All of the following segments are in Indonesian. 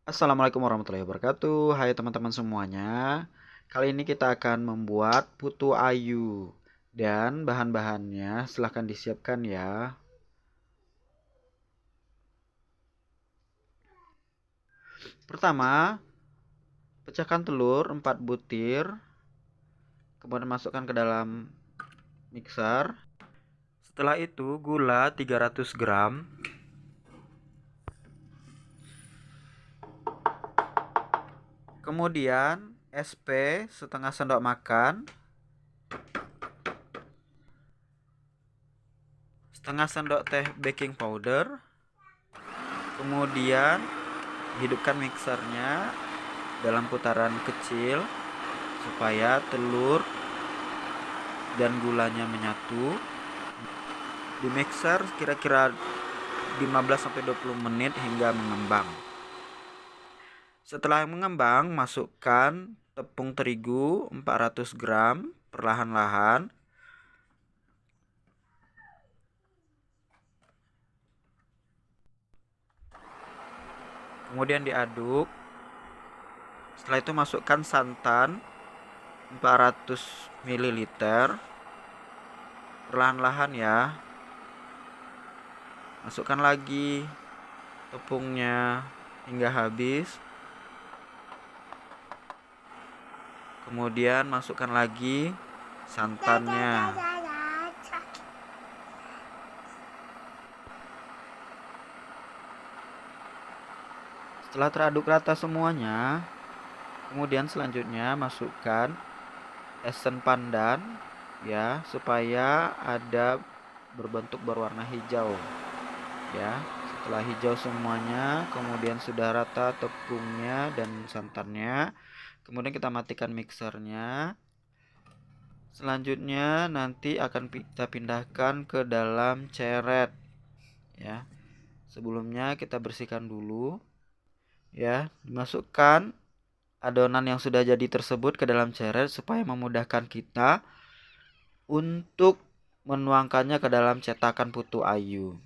Assalamualaikum warahmatullahi wabarakatuh. Hai teman-teman semuanya. Kali ini kita akan membuat putu ayu dan bahan-bahannya silahkan disiapkan ya. Pertama, pecahkan telur 4 butir, kemudian masukkan ke dalam mixer. Setelah itu gula 300 gram, kemudian SP setengah sendok makan, setengah sendok teh baking powder, kemudian hidupkan mixernya dalam putaran kecil supaya telur dan gulanya menyatu. Di mixer kira-kira 15-20 menit hingga mengembang. Setelah mengembang, masukkan tepung terigu 400 gram perlahan-lahan. Kemudian diaduk. Setelah itu masukkan santan 400 ml. Perlahan-lahan ya. Masukkan lagi tepungnya hingga habis. Kemudian masukkan lagi santannya. Setelah teraduk rata semuanya, kemudian selanjutnya masukkan esen pandan ya, supaya ada berbentuk berwarna hijau ya. Setelah hijau semuanya, kemudian sudah rata tepungnya dan santannya, kemudian kita matikan mixernya. Selanjutnya nanti akan kita pindahkan ke dalam ceret ya. Sebelumnya kita bersihkan dulu ya. Dimasukkan adonan yang sudah jadi tersebut ke dalam ceret supaya memudahkan kita untuk menuangkannya ke dalam cetakan putu ayu.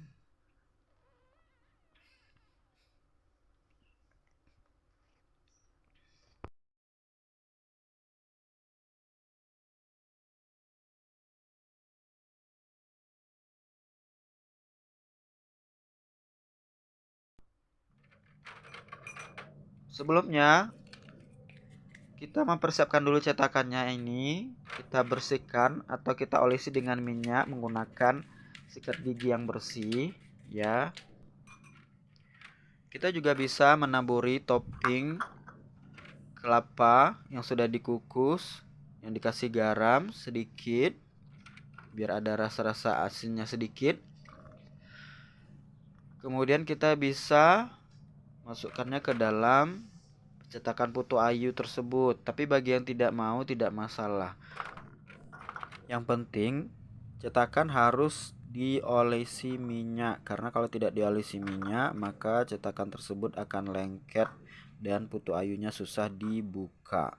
Sebelumnya kita mempersiapkan dulu cetakannya ini. Kita bersihkan atau kita olesi dengan minyak menggunakan sikat gigi yang bersih ya. Kita juga bisa menaburi topping kelapa yang sudah dikukus, yang dikasih garam sedikit biar ada rasa-rasa asinnya sedikit. Kemudian kita bisa masukkannya ke dalam cetakan putu ayu tersebut. Tapi bagi yang tidak mau, tidak masalah. Yang penting cetakan harus diolesi minyak, karena kalau tidak diolesi minyak maka cetakan tersebut akan lengket dan putu ayunya susah dibuka.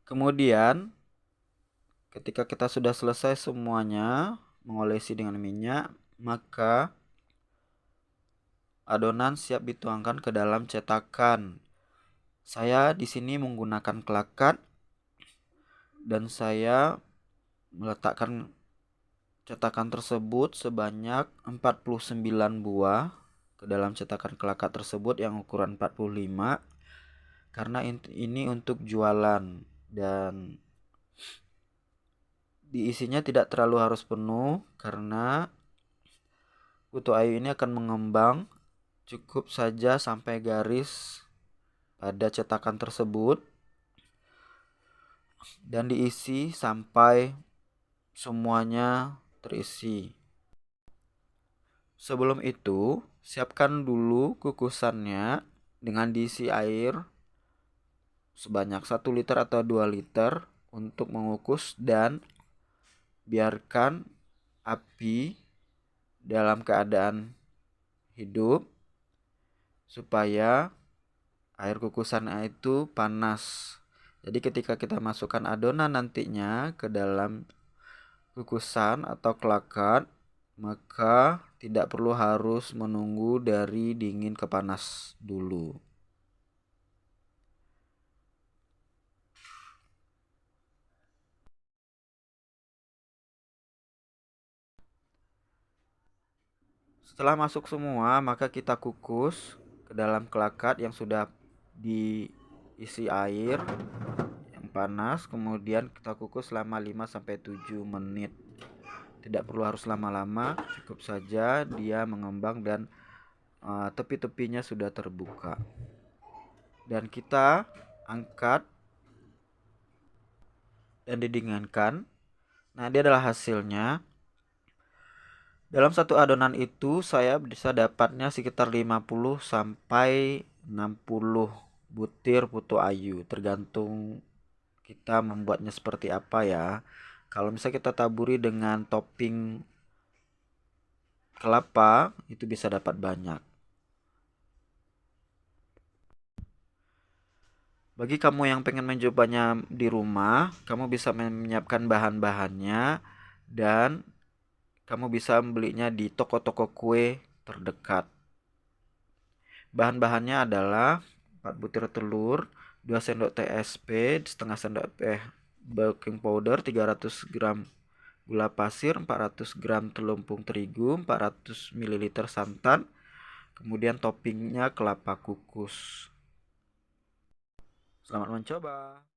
Kemudian ketika kita sudah selesai semuanya mengolesi dengan minyak, maka adonan siap dituangkan ke dalam cetakan. Saya di sini menggunakan kelakat dan saya meletakkan cetakan tersebut sebanyak 49 buah ke dalam cetakan kelakat tersebut yang ukuran 45, karena ini untuk jualan dan diisinya tidak terlalu harus penuh karena putu ayu ini akan mengembang. Cukup saja sampai garis pada cetakan tersebut dan diisi sampai semuanya terisi. Sebelum itu, siapkan dulu kukusannya dengan diisi air sebanyak 1 liter atau 2 liter untuk mengukus, dan biarkan api dalam keadaan hidup supaya air kukusan itu panas. Jadi ketika kita masukkan adonan nantinya ke dalam kukusan atau kelakat, maka tidak perlu harus menunggu dari dingin ke panas dulu. Setelah masuk semua, maka kita kukus ke dalam kelakat yang sudah diisi air yang panas, kemudian kita kukus selama 5-7 menit. Tidak perlu harus lama-lama, cukup saja dia mengembang dan tepi-tepinya sudah terbuka. Dan kita angkat dan didinginkan. Nah, ini adalah hasilnya. Dalam satu adonan itu saya bisa dapatnya sekitar 50 sampai 60 butir putu ayu, tergantung kita membuatnya seperti apa ya. Kalau misalnya kita taburi dengan topping kelapa, itu bisa dapat banyak. Bagi kamu yang pengen mencobanya di rumah, kamu bisa menyiapkan bahan-bahannya dan kamu bisa membelinya di toko-toko kue terdekat. Bahan-bahannya adalah 4 butir telur, 2 sendok TSP, setengah sendok baking powder, 300 gram gula pasir, 400 gram tepung terigu, 400 ml santan, kemudian toppingnya kelapa kukus. Selamat mencoba.